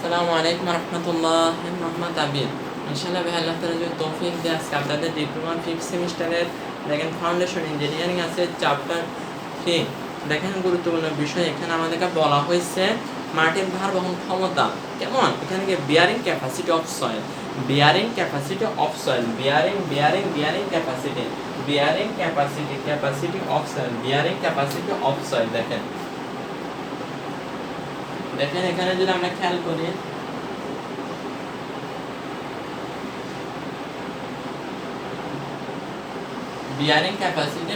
আসসালামু আলাইকুম রহমতুল্লাহ। মোহাম্মদ আবিদ। ইনশাআল্লাহ ভাই আল্লাহ তাআলা যদি তৌফিক দেয় আজকে আপনাদের ডিপ্লোমা 5th সেমিস্টারের দেখেন ফাউন্ডেশন ইঞ্জিনিয়ারিং আছে চ্যাপ্টার 3। দেখেন গুরুত্বপূর্ণ বিষয় এখানে আমাদেরকে বলা হয়েছে মাটির ভার বহন ক্ষমতা কেমন। এখানে কি bearing capacity of soil, bearing capacity of soil, bearing capacity, bearing capacity of soil, bearing capacity of soil. দেখেন এখানে যদি আমরা খেয়াল করি bearing capacity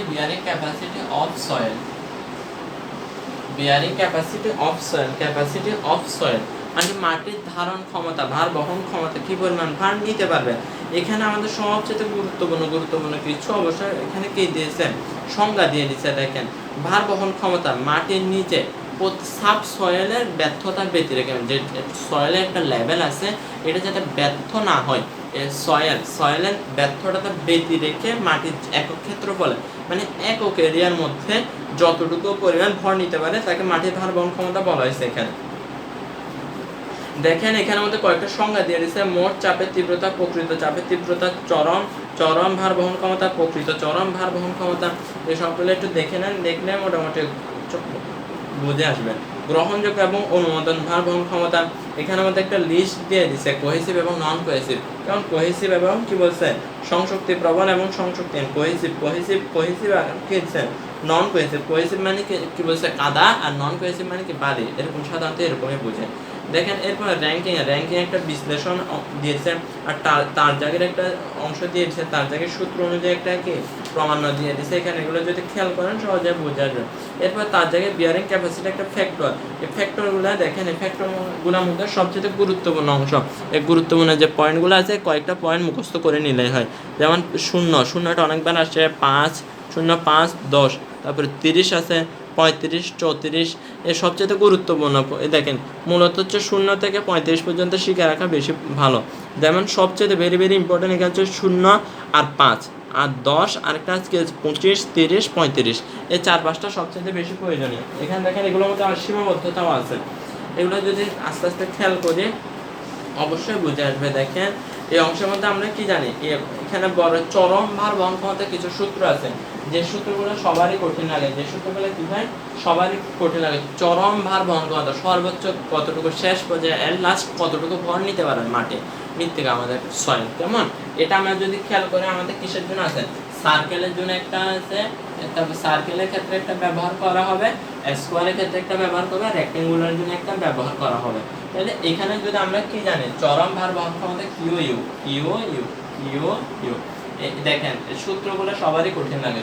of soil, capacity of soil মানে মাটির ধারণ ক্ষমতা, ভার বহন ক্ষমতা, কি পরিমাণ ভার নিতে পারবে। এখানে আমাদের সবচেয়ে গুরুত্বপূর্ণ কিছু অবশ্যই এখানে কি দিয়েছে, সংজ্ঞা দিয়ে দিয়েছে। দেখেন ভার বহন ক্ষমতা মাটির নিচে সাব সয়েলের ব্যর্থতা ব্যতি রেখে, যে সয়েলের একটা লেভেল আছে এটা যাতে ব্যর্থ না হয়, সয়েলের ব্যর্থতা ব্যতি রেখে মাটির একক ক্ষেত্রফলে মানে একক এরিয়ার মধ্যে যতটুকু পরিমাণ ভর নিতে পারে তাকে মাটির ভার বহন ক্ষমতা বলা হয়েছে। এখানে দেখেন এখানের মধ্যে কয়েকটা সংজ্ঞা দিয়ে দিয়েছে। মোট চাপের তীব্রতা, প্রকৃত চাপের তীব্রতা, চরম ভার বহন ক্ষমতা, প্রকৃত চরম ভার বহন ক্ষমতা। এই সবগুলো একটু দেখে নেন, দেখলে মোটামুটি বুঝে আসবে। গ্রহণযোগ্য এবং অনুমোদন ভার বহন ক্ষমতা, এখানের মধ্যে একটা লিস্ট দিয়ে দিছে কোহেসিভ এবং নন কোহেসিভ। কারণ কোহেসিভ এবং কি বলছে সংশক্তি প্রবণ এবং সংশক্তিহীন। কোহেসিভ কি দিচ্ছে নন কোহেসিভ। কোহেসিভ মানে কি বলছে কাদা, আর নন কোহেসিভ মানে কি বালি, এরকম সাধারণত এরকমই বুঝে। দেখেন এরপরে র্যাঙ্কিং একটা বিশ্লেষণ দিয়েছে, আর তার জায়গার একটা অংশ দিয়েছে, তার জায়গায় সূত্র অনুযায়ী একটা কি প্রমাণ্য দিয়ে দিয়েছে। এখানে এগুলো যদি খেয়াল করেন সহজে বুঝে আসবে। এরপর তার জায়গায় বিয়ারিং ক্যাপাসিটি একটা ফ্যাক্টর, এই ফ্যাক্টরগুলো দেখেন, এই ফ্যাক্টরগুলোর মধ্যে সবচেয়ে গুরুত্বপূর্ণ অংশ, এই গুরুত্বপূর্ণ যে পয়েন্টগুলো আছে কয়েকটা পয়েন্ট মুখস্থ করে নিলেই হয়। যেমন শূন্যটা অনেকবার আসে, 5, 0, 5, 10, তারপরে 30 আছে, 35, 34, এ সবচেয়ে গুরুত্বপূর্ণ। দেখেন মূলত হচ্ছে 0 থেকে 35 পর্যন্ত শিখে রাখা বেশি ভালো। যেমন সবচেয়ে ভেরি ইম্পর্টেন্ট এখানে হচ্ছে 0 আর 5 আর 10, আরেকটা আজকে 25, 30, 35, এই 4-5টা সবচেয়ে বেশি প্রয়োজনীয়। এখানে দেখেন এগুলোর মধ্যে সীমাবদ্ধতাও আছে, এগুলো যদি আস্তে আস্তে খেয়াল করি অবশ্যই বুঝে আসবে। দেখেন এই অংশের মধ্যে আমরা কি জানি, এখানে বড় চরম ভার বহন ক্ষমতা কিছু সূত্র আছে, যে সূত্রগুলো সবারই কঠিন লাগে, যে সূত্রগুলো কি হয় সবারই কঠিন লাগে। চরম ভার বহন ক্ষমতা সর্বোচ্চ কতটুকু, শেষ পর্যায়ে এর লাস্ট কতটুকু ভর নিতে পারবে মাটি মৃত্তিকা আমাদের সয়েল। কেমন এটা আমরা যদি খেয়াল করি আমাদের কিসের জন্য আছে, সার্কেলের জন্য একটা আছে, তারপর সার্কেলের ক্ষেত্রে একটা ব্যবহার করা হবে, স্কোয়ারের ক্ষেত্রে একটা ব্যবহার করবে, রেক্টেঙ্গুলার জন্য একটা ব্যবহার করা হবে। তাহলে এখানে যদি আমরা কি জানি চরম ভার বহন ক্ষমতা কিউ ইউ। দেখেন সূত্রগুলো সবারই কঠিন লাগে,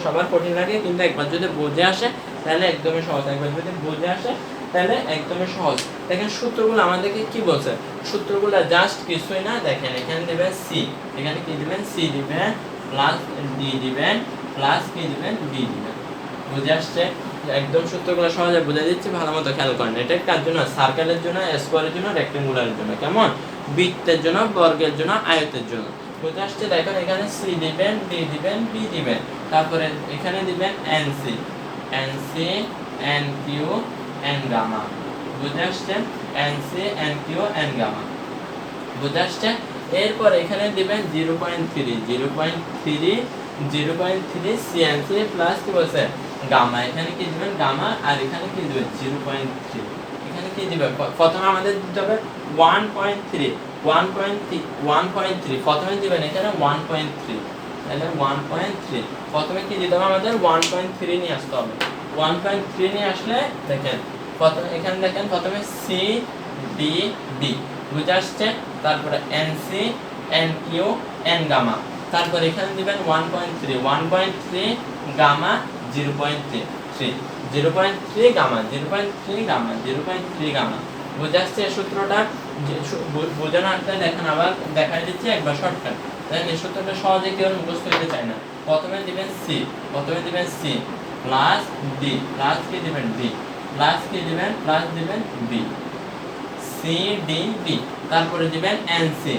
সবার কঠিন লাগে, কিন্তু একবার যদি বুঝে আসে তাহলে একদমই সহজ। দেখেন সূত্রগুলো আমাদেরকে কি বলছে, সূত্রগুলো জাস্ট কিছুই না। দেখেন এখানে দিবেন সি, এখানে কি দিবেন সি দিবেন, প্লাস ডি দিবেন, প্লাস কি দিবেন বি দিবেন। বুঝে আসছে একদম, সূত্রগুলো সহজে বুঝে দিচ্ছি, ভালো মতো খেয়াল করেন। এটা কার জন্য, সার্কেলের জন্য, স্কোয়ারের জন্য, রেক্টেঙ্গুলারের জন্য, কেমন বৃত্তের জন্য, বর্গের জন্য, আয়তের জন্য। বুঝে আসছে। দেখেন এখানে সি দিবেন, ডি দিবেন, বি দিবেন, তারপরে এখানে দিবেন NC, N Q, N gamma. বুঝে আসছে NC, N Q, N gamma. বুঝে আসছে। এরপর এখানে দিবেন 0.3 সিএনসি প্লাস কি বলছে গামা। এখানে কি দিবেন গামা, আর এখানে কি দিবেন 0.3। এখানে কি দিবেন, প্রথমে আমাদের দিতে হবে 1.3 প্রথমে দিবেন এখানে 1.3, তাহলে 1.3 প্রথমে কি দিতে হবে আমাদের 1.3 নিয়ে আসতে হবে। 1.3 নিয়ে আসলে দেখেন প্রথমে এখানে দেখেন প্রথমে সি ডি বি। বুঝে আসছে। তারপরে NC, N Q, N gamma. তারপর এখানে দিবেন 1.3 গামা, 0.3 গামা। বুঝে আসছে সূত্রটা, বোঝানো আসলে দেখেন আবার দেখাই দিচ্ছি একবার শর্টকাট। দেখেন এই সূত্রটা সহজে কেউ মুখস্থ করতে চায় না। প্রথমে দিবেন সি প্লাস ডি, প্লাস কি দিবেন ডি, প্লাস কি দিবেন, প্লাস দিবেন বি, সি ডি বি। তারপরে দিবেন NC,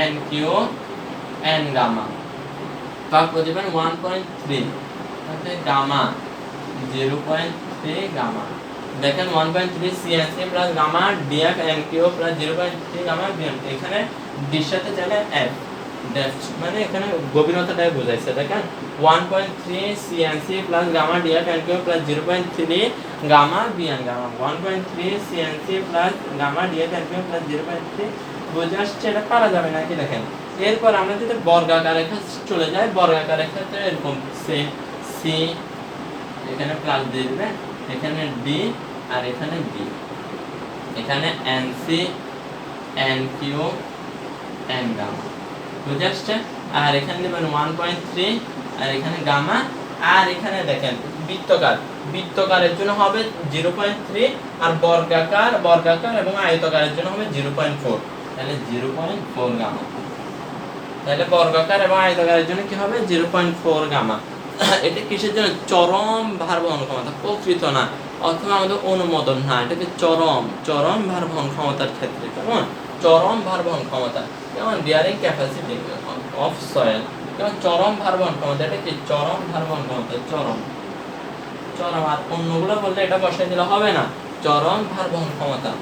N Q, N gamma. তারপর দিবেন 1.3 গামা, 0.3 গামা। দেখেন 1.3 CNC plus gamma DF N Q plus 0.3 gamma BM, এখানে ডির সাথে চলে এফ ডেপথ, মানে এখানে গভীরতাটাই বোঝাইছে। দেখেন 1.3 CNC plus gamma DF N Q plus 0.3 gamma BN gamma, 1.3 CNC plus gamma DF N Q plus 0.3 বুঝে আসছে, এটা পারা যাবে নাকি? দেখেন এরপর আমরা যদি বর্গাকার রেখা চলে যাই, বর্গাকার রেখাতে এরকম সি এখানে প্লাস দিয়ে দিবে, এখানে ডি আর এখানে বি, এখানে NC N Q N gamma, বুঝে আসছে? আর এখানে দেবেন 1.3 আর এখানে গামা, আর এখানে দেখেন বৃত্তকার, বৃত্তকারের জন্য হবে 0.3 আর বর্গাকার এবং আয়তকারের জন্য হবে 0.4, তাহলে 0.4 গামা। তাহলে বর্গাকার এবং আয়তকারের জন্য কি হবে? 0.4 গামা। এটা কিসের জন্য? চরম ভার বহন ক্ষমতা, প্রকৃত না অথবা আমাদের অনুমোদন না, এটাকে চরম ভার বহন ক্ষমতার ক্ষেত্রে, কেমন চরম ভার বহন ক্ষমতা, কেমন বিয়ারিং ক্যাপাসিটি অফ সয়েল, কেমন চরম ভার বহন ক্ষমতা, এটা কি চরম ভার বহন ক্ষমতা, চরম। আর অন্যগুলো বললে এটা বসাই দিলে হবে না, চরম ভার বহন ক্ষমতা।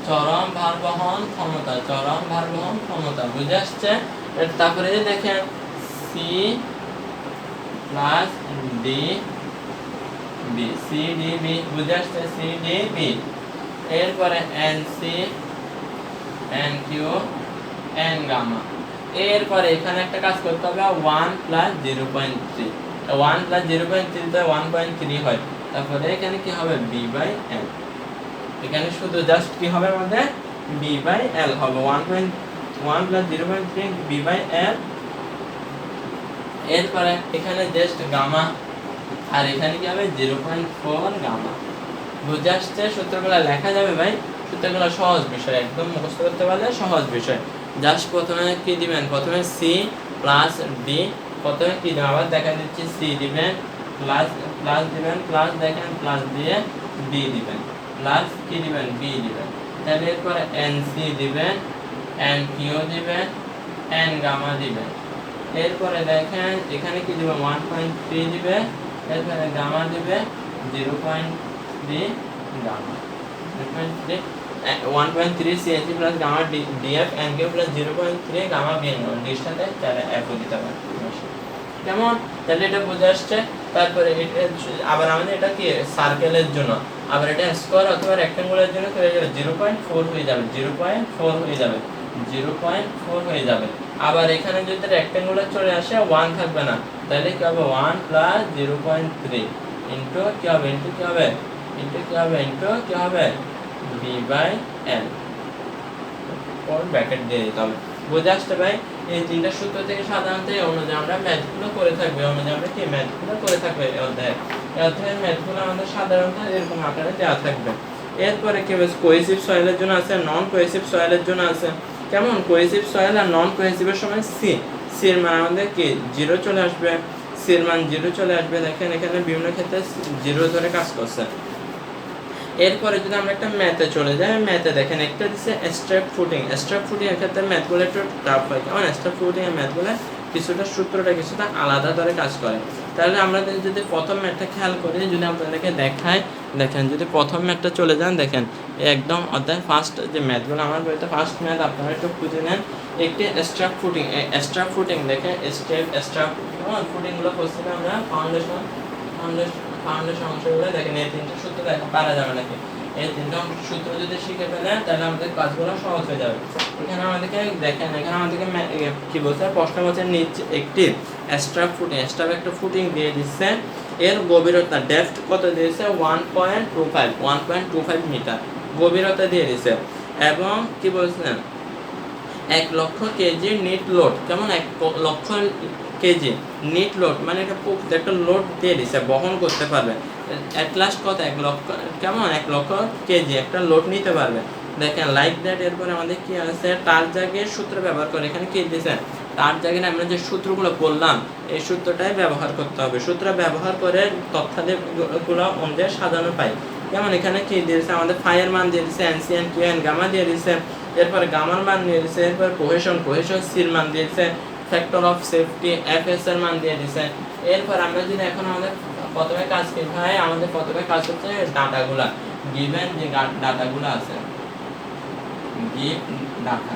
চরম ভার বহন ক্ষমতা, বুঝে আসছে? তারপরে দেখেন C plus D B, C D B, বুঝে আসছে? সি ডি বি, এরপরে N C N Q N gamma, এরপরে এখানে একটা কাজ করতে হবে 1 প্লাস 0.3, 1 প্লাস 0.3 তো 1.3 হয়, তারপরে এখানে কি হবে? বি বাই এল, এখানে শুধু জাস্ট কি হবে আমাদের? বি বাই এল হবে, 1 প্লাস 0.3 বি বাই এল, এরপরে এখানে জাস্ট গামা আর এখানে কি হবে? 0.4 গামা, বুঝে আসছে? সূত্রগুলো লেখা যাবে ভাই, সূত্রগুলো সহজ বিষয়, একদম মুখস্থ করতে পারলে সহজ বিষয়। জাস্ট প্রথমে কি দিবেন? প্রথমে সি প্লাস ডি, প্রথমে কি দিবেন আবার দেখা দিচ্ছি, সি দিবেন প্লাস দিবেন, প্লাস দেখেন প্লাস দিয়ে ডি দিবেন, প্লাস কি দিবেন? বি দিবেন, তাহলে এরপরে এন সি দিবেন, এন কিউ দিবেন, এন গামা দিবেন, এরপরে দেখেন এখানে কি দিবেন? 1.3 দিবে, এরপরে গামা দিবে 0.3 gamma, 1.3 CNC plus gamma DF N Q plus 0.3 gamma BN, ডির সাথে তাহলে এফ দিতে পারে, কেমন? তাহলে এটা বুঝে আসছে। তারপরে আবার আমাদের এটা কি সার্কেলের জন্য, আবার এটা স্কয়ার অথবা রেক্ট্যাঙ্গুলারের জন্য হয়ে যাবে 0.4 হয়ে যাবে, 0.4 হয়ে যাবে, 0.4 হয়ে যাবে। আবার এখানে যদি রেক্ট্যাঙ্গুলার চলে আসে 1 থাকবে না, তাহলে কি হবে? 1 প্লাস 0.3 ইনটু কি হবে? ইনটু কি হবে? বি বাই এল, পর ব্র্যাকেট দিয়ে দিতে হবে, বুঝে আসছে ভাই? এই তিনটা সূত্র থেকে সাধারণত এই অনুযায়ী আমরা ম্যাথগুলো করে থাকবো, এই অধ্যায়ের ম্যাথগুলো আমাদের সাধারণত এরকম আকারে দেওয়া থাকবে। এরপরে কি হবে? কোহেসিভ সয়েলের জন্য আছে, নন কোহেসিভ সয়েলের জন্য আছে, কেমন? কোহেসিভ সয়েল আর নন কোহেসিভের সময় সির মান আমাদের কি 0 চলে আসবে, সির মান 0 চলে আসবে। দেখেন এখানে বিভিন্ন ক্ষেত্রে 0 ধরে কাজ করছে। এরপরে যদি আমরা একটা ম্যাথে চলে যাই, ম্যাথে দেখেন একটা দিচ্ছে স্ট্র্যাপ ফুটিং এর ক্ষেত্রে ম্যাথগুলো একটু টাফ হয়, কারণ স্ট্র্যাপ ফুটিং এর ম্যাথগুলো কিছুটা সূত্রটা আলাদা ধরে কাজ করে। তাহলে আমরা যদি প্রথম ম্যাথটা খেয়াল করি, যদি আপনাদেরকে দেখাই, দেখেন যদি প্রথম ম্যাথটা চলে যান, দেখেন একদম অধ্যায় ফার্স্ট যে ম্যাথগুলো আমার বইতে ফার্স্ট ম্যাথ আপনারা একটু খুঁজে নেন, একটি স্ট্র্যাপ ফুটিং দেখেন, স্ট্র্যাপ ফুটিংগুলো করছি আমরা ফাউন্ডেশন অংশগুলো দেখেন, এই তিনটা সূত্র পারা যাবে নাকি? এই তিনটা সূত্র যদি শিখে ফেলেন তাহলে আমাদের কাজগুলো সহজ হয়ে যাবে। এখানে আমাদেরকে দেখেন, এখানে আমাদেরকে কি বলছে? প্রশ্ন বলছে নিচে একটি স্ট্র্যাপ একটা ফুটিং দিয়ে দিচ্ছে, এর গভীরতা ডেপথ কত দিয়েছে? 1.25 মিটার গভীরতা দিয়ে দিচ্ছে, এবং কি বলছেন? 1 লক্ষ কেজি নিট লোড, কেমন? 1 লক্ষ কেজি নিট লোড, মানে এটা একটা লোড দিয়ে দিছে, বহন করতে পারবে। এট লাস্ট কত? 1 লক্ষ, কেমন? 1 লক্ষ কেজি একটা লোড নিতে পারবে। দেখেন লাইক দ্যাট। এরপরে আমাদের কি আছে? টার জায়গায় সূত্র ব্যবহার করে, এখানে কি দিয়েছে? তার জায়গায় আমরা যে সূত্রগুলো বললাম এই সূত্রটাই ব্যবহার করতে হবে, সূত্র ব্যবহার করে তথ্যাদিগুলো অনুযায়ী সাজানো পাই। যেমন এখানে কি দিয়েছে? আমাদের ফাইয়ের মান দিয়ে দিয়েছে, এনসিএন কিউএন গামা দিয়ে দিয়েছে, এরপরে গামার মান দিয়ে দিয়েছে, এরপর কোহেশন সির মান দিয়েছে, ফ্যাক্টর অফ সেফটি এফএস এর মান দিয়ে দিছে। এরপর আমরা যদি এখন আমাদের প্রথমে কাজ কি ভাই, আমাদের প্রথমে কাজ হচ্ছে ডাটাগুলা, গিভেন যে ডাটাগুলো আছে, গিভ ডাটা,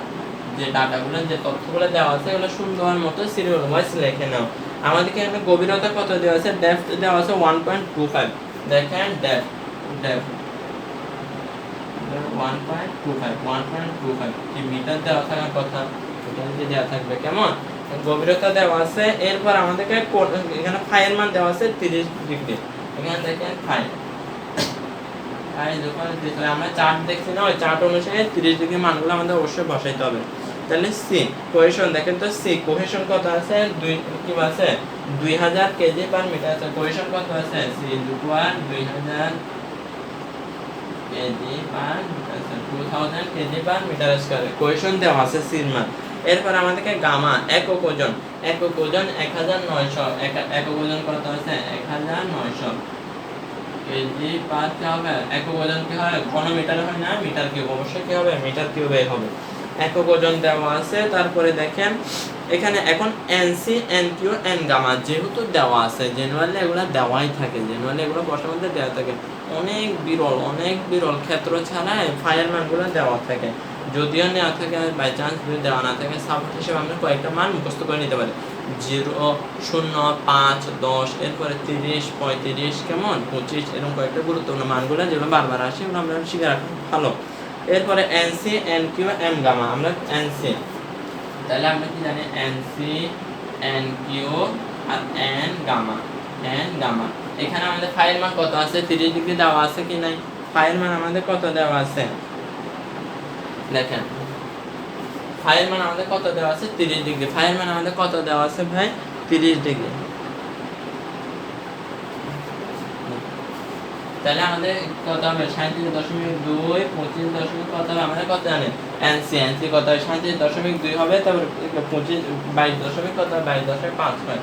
যে ডাটাগুলো যে তথ্যগুলো দেওয়া আছে এগুলো সুন্দর মতো সিরিয়াল ওয়াইজ লিখে নাও। আমাদেরকে এখানে গভীরতা কত দেওয়া আছে, ডেপথ দেওয়া আছে 1.25। দেখেন ডেপথ 1.25 কি মিটার দেওয়া থাকার কথা, মিটার দিয়ে দেওয়া থাকবে কেমন, গভীরতা দেওয়া আছে। এরপর আমাদেরকে এখানে ফাইয়ের মান দেওয়া আছে 30 ডিগ্রি। এখানে দেখেন ফাই যখন আমরা চার্ট দেখছি না, ওই চার্ট অনুসারে 30 ডিগ্রি মানগুলো আমাদের অবশ্যই বসাইতে হবে। তাহলে সি কোহেশন, দেখেন তো সি কোহেশন কত আছে, 2000 কেজি পার মিটার আছে। কোহেশন কত আছে, C 2000 KG per metre, 2000 KG per metre square cohesion দেওয়া আছে সির মান। এরপর আমাদেরকে গামা একক ওজন, 1900, একক ওজন কত আছে 1900 কেজি পার কি হবে, একক ওজন কি হয়, ঘনমিটার হয় না, মিটার কিউব, অবশ্যই কি হবে মিটার কিউবে হবে। একক ওজন দেওয়া আছে। তারপরে দেখেন এখানে এখন এনসি এনকিউ এন গামা যেহেতু দেওয়া আছে, জেনারেলি এগুলো দেওয়াই থাকে, জেনারেলি এগুলো প্রশ্নের মধ্যে দেওয়া থাকে, অনেক বিরল ক্ষেত্র ছাড়া ফায়ার মানগুলো দেওয়া থাকে। যদিও নেওয়া থাকে বাই চান্স যদি দেওয়া না থাকে, সাপোর্ট হিসেবে আমরা কয়েকটা মান মুখস্থ করে নিতে পারি, 0, 0, 5, 10, এরপরে 30, 35, কেমন 25, এরকম কয়েকটা গুরুত্বপূর্ণ মানগুলো যেগুলো বারবার আসে এগুলো আমরা শিখে রাখা ভালো। এরপরে এনসি এনকিউ এন গামা, আমরা এনসি, তাহলে আমরা কি জানি এনসি এনকিউ আর এন গামা, এখানে আমাদের ফাইয়ের মান কত আছে, 30 ডিগ্রি দেওয়া আছে কি নাই, ফাইয়ের মান আমাদের কত দেওয়া আছে, দেখেন ফাইয়ের মান আমাদের কত দেওয়া আছে 30 ডিগ্রি, ফাইয়ের মান আমাদের কত দেওয়া আছে ভাই 30 ডিগ্রি। তাহলে আমাদের কত হবে 37.2, 25 কত হবে, আমাদের কত জানেন এনসি কত হয় 37.2 হবে, তারপর 22 কত হয় 22.5 হয়।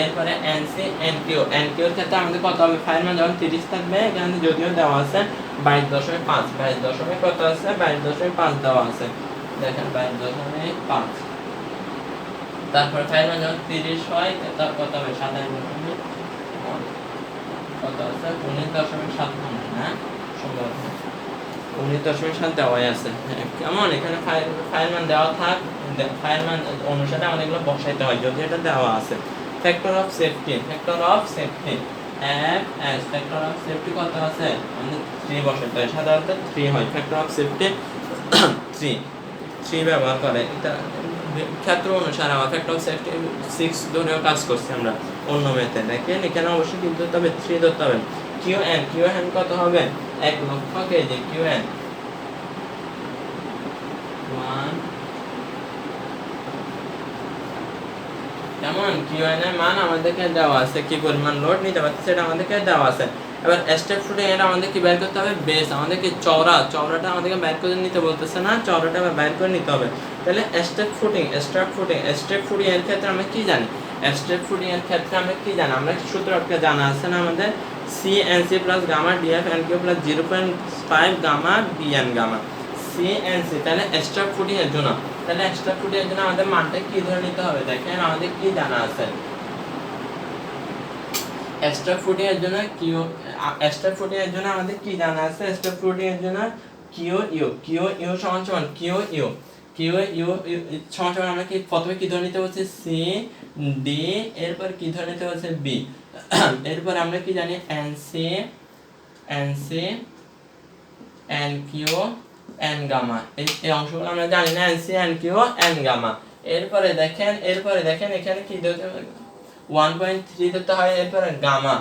এরপরে এনসি এনকিউ এর ক্ষেত্রে আমাদের কত হবে, ফাইয়ের মান যখন 30 থাকবে, এখানে যদিও দেওয়া আছে 22.5, কত আছে 22.5 দেওয়া আছে, দেখেন 22.5। তারপর ফাইয়ের মান যখন 30 হয় তার কত হবে 27 কত আছে 19.7 না, সম্ভবত 19.7 দেওয়াই আছে। কেমন এখানে ফাইল মান দেওয়া থাক, ফাইল মান অনুসারে আমাদের এগুলো বসাইতে হয় যদি এটা দেওয়া আছে। Factor of safety F S, factor of safety কত আছে, আমাদের 3 বসাইতে হয়, সাধারণত 3 হয়। ফ্যাক্টর অফ সেফটি 3 ব্যবহার করে, এটা ক্ষেত্র অনুসারে আমার ফ্যাক্টর অফ সেফটি 6 ধরেও কাজ করছি আমরা অন্য মেথে। দেখেন এখানে অবশ্যই কিন্তু ধরতে হবে 3 ধরতে হবে। কিউ এন কত হবে 1 লক্ষ কেজি, কিউ এন 1, কেমন কিউ এন এর মান আমাদেরকে দেওয়া আছে, কি পরিমাণ লোড নিতে পারছে সেটা আমাদেরকে দেওয়া আছে। এবার স্টেপ ফুটিং এটা আমাদের কি বের করতে হবে, বেস, আমাদেরকে চওড়াটা আমাদেরকে বের করে নিতে বলতেছে না, চওড়াটা বের করে নিতে হবে। তাহলে স্টেপ ফুটিং এর ক্ষেত্রে আমরা কি জানি, আমরা সূত্র একটা জানা আছে না আমাদের, CNC plus gamma DF NQ plus 0.5 gamma BN gamma, CNC. তাহলে স্টেপ ফুটিং এর জন্য আমাদের মানটা কি ধরে নিতে হবে, দেখেন আমাদের কি জানা আছে, স্টেপ ফুটিং এর জন্য আমাদের কি জানা আছে, স্টেপ ফুটিং এর জন্য কিউ ইউ সমান আমরা কি প্রথমে কি ধরে নিতে হচ্ছে সি ডি, এরপর কি ধরে নিতে হচ্ছে বি, এরপর আমরা কি জানি NC N Q N gamma, এই অংশগুলো আমরা জানি না, NC N Q N gamma. এরপরে দেখেন এখানে কি দিতে হবে 1.3 দিতে হয়, এরপরে গামা,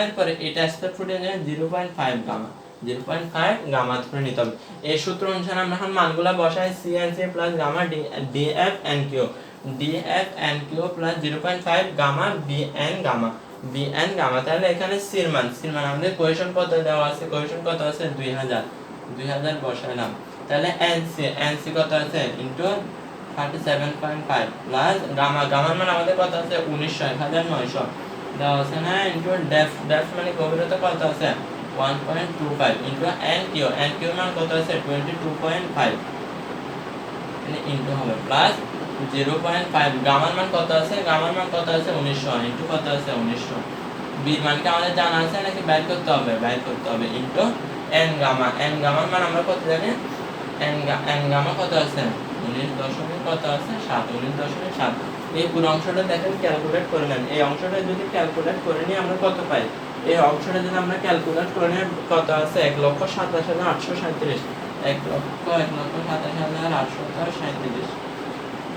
এরপরে এটা স্টেপ ফুটিং এর 0.5 গামা ধরে নিতে হবে। এই সূত্র অনুসারে আমরা এখন মানগুলা বসাই, CNC plus gamma DF N Q plus 0.5 gamma BN gamma. তাহলে এখানে সির মান আমাদের কোহেশন কত দেওয়া আছে, 2000 বসাইলাম। তাহলে এনসি কত আছে ইনটু 37.5 প্লাস গামার মান আমাদের কত আছে 1900 দেওয়া আছে না, ইনটু ডেপথ মানে গভীরতা কত আছে 1.25 ইনটু এনকিউ মান কত আছে 22.5, মানে ইনটু হবে প্লাস 0.5 গামার মান কত আছে? গামার মান কত আছে? 1900 ইনটু কত আছে? 1900। বি মানকে আমাদের জানা আছে নাকি বাইর করতে হবে? বাইর করতে হবে ইনটু এন গামা। এন গামার মান আমরা কত জানি? এন গামা কত আছে? 19 দশমিক কত আছে? 7 19.7। এই পুরো অংশটা দেখেন ক্যালকুলেট করে নেন। এই অংশটা যদি ক্যালকুলেট করে নিই আমরা কত পাই? এই অংশটা যদি আমরা ক্যালকুলেট করে নিই কত আছে? 1,27,837। 1,27,837।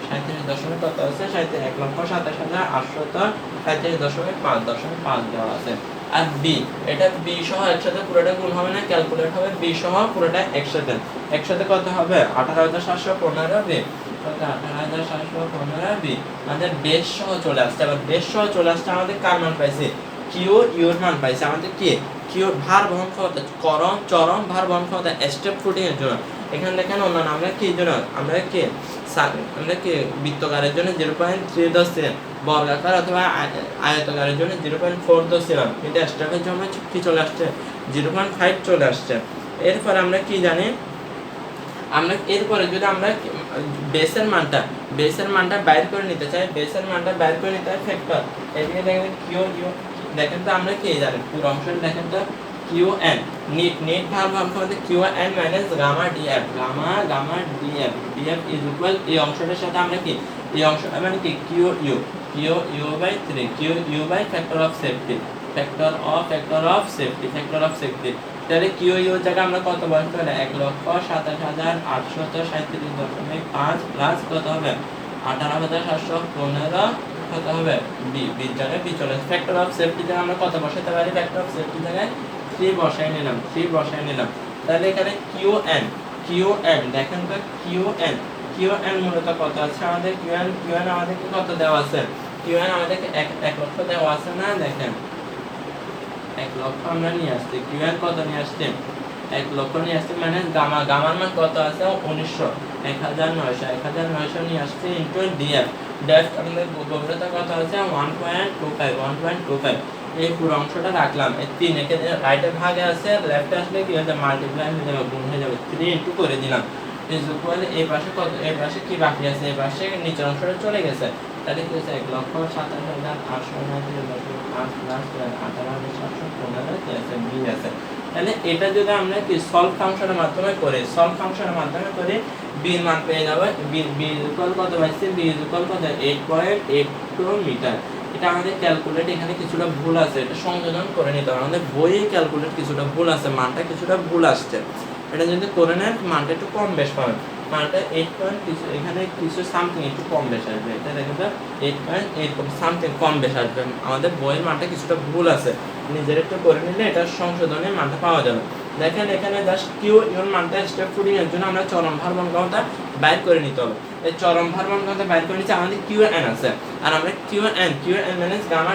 37 দশমিক কত আছে? 1,27,837.5 দেওয়া আছে। আর বি, এটা বি সহ একসাথে পুরোটা গুণ হবে না, ক্যালকুলেট হবে বি সহ পুরোটা একসাথে। একসাথে কত হবে? 18,715 বি। কত? 18,715 বি। আমাদের বেস সহ চলে আসছে। আবার বেস সহ চলে আসছে আমাদের কার মান পাইছি? কিউ ইউর মান পাইছি। আমাদের কি কিউ ভার বহন ক্ষমতা, চরম ভার বহন ক্ষমতা স্টেপ ফুটিং এর জন্য। এখানে দেখেন অন্যান্য আমরা কি জন্য আমরা কি বৃত্তকারের জন্য 0.3 ধরছিলাম, বর্গাকার অথবা আয়তকারের জন্য 0.4 ধরছিলাম, কিন্তু স্টেপের জন্য কি চলে আসছে? 0.5 চলে আসছে। এরপর আমরা কি জানি? আমরা এরপরে যদি আমরা বেসের মানটা বাইর করে নিতে চাই, বেসের মানটা বাইর করে নিতে হয় ফ্যাক্টর। এদিকে দেখেন কিউ ইউ, দেখেন তো আমরা কি জানি পুরো অংশটা দেখেন তো কিউ এন নিট ভার ক্ষমতা Q N minus gamma DF, gamma DF is equal এই অংশটার সাথে আমরা কি এই অংশটা মানে কি Q U by 3 Q U by factor of safety, factor of safety. তাহলে কিউ ইউ জায়গা আমরা কত বলতে পারি? 1,27,837.5 প্লাস কত হবে? 18,715 কত হবে? বি, বি জায়গায় বি চলে আসে। ফ্যাক্টর অফ সেফটি জায়গায় আমরা কত বসাতে পারি? ফ্যাক্টর অফ সেফটি জায়গায় 3 বসাই নিলাম। তাহলে এখানে কিউ এন দেখেন তো কিউ এন মূলত কত আছে আমাদের? কিউ এন আমাদেরকে কত দেওয়া আছে? কিউ এন আমাদেরকে 1 লক্ষ দেওয়া আছে না? দেখেন 1 লক্ষ আমরা নিয়ে আসছি। কিউ এন কত নিয়ে আসছি? 1 লক্ষ নিয়ে আসছি, মানে গামার মান কত আছে? 1900, 1900 নিয়ে আসছি ইনটু ডিএফ। আমাদের গভীরতা কত আছে? 1.25। এই পুরো অংশটা রাখলাম। এই 3 এখানে রাইটে ভাগে আছে, লেফটে আসলে কি হয়ে যাবে? মাল্টিপ্লাই হয়ে যাবে, গুণ হয়ে যাবে। 3 ইনটু করে দিলাম ইজ ইকুয়াল এই পাশে কত? এই পাশে কি বাকি আছে? এই পাশে নিচের অংশটা চলে গেছে। তাহলে কি হচ্ছে? 1,27,837.5 প্লাস 18,715 বি আছে। তাহলে এটা যদি আমরা কি সলভ ফাংশনের মাধ্যমে করি, বি এর মান পেয়ে যাবে। বি ইকুয়াল কত পাইছি? বি ইকুয়াল কত? 8.82 মিটার। এটা আমাদের ক্যালকুলেট এখানে কিছুটা ভুল আছে, এটা সংশোধন করে নিতে হবে। আমাদের বইয়ে ক্যালকুলেট কিছুটা ভুল আছে, মানটা কিছুটা ভুল আসছে। এটা যদি করে নেন মানটা একটু কম বেশ পাবেন। মানটা 8 পয়েন্ট কিছু, এখানে কিছু সামথিং একটু কম বেশ আসবে। এটা দেখেন তো 8.8 সামথিং কম বেশ আসবে। আমাদের বইয়ের মানটা কিছুটা ভুল আছে, নিজের একটু করে নিলে এটা সংশোধনে মানটা পাওয়া যাবে। দেখেন এখানে জাস্ট কিউ ইউর মানটা স্টেপ ফুটিং এর জন্য আমরা চরম ভার বহন ক্ষমতা বাইর করে নিতে হবে। এই চরম ভার বহন ক্ষমতা বাইর করে নিচ্ছে আমাদের কিউ এন আছে, আর আমরা Q N minus gamma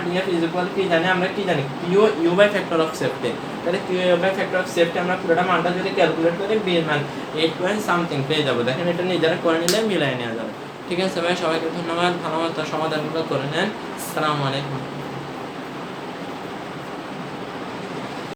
DF is equal কি জানি? আমরা কি জানি? Q U by factor of safety. তাহলে Q U by factor of safety আমরা পুরোটা মানটা যদি ক্যালকুলেট করি বি এর মান 8 পয়েন্ট সামথিং পেয়ে যাবো। দেখেন এটা নিজেরা করে নিলে মিলাই নেওয়া যাবে। ঠিক আছে ভাই, সবাইকে ধন্যবাদ। ভালো মতো সমাধানগুলো করে নেন। আসসালামু আলাইকুম।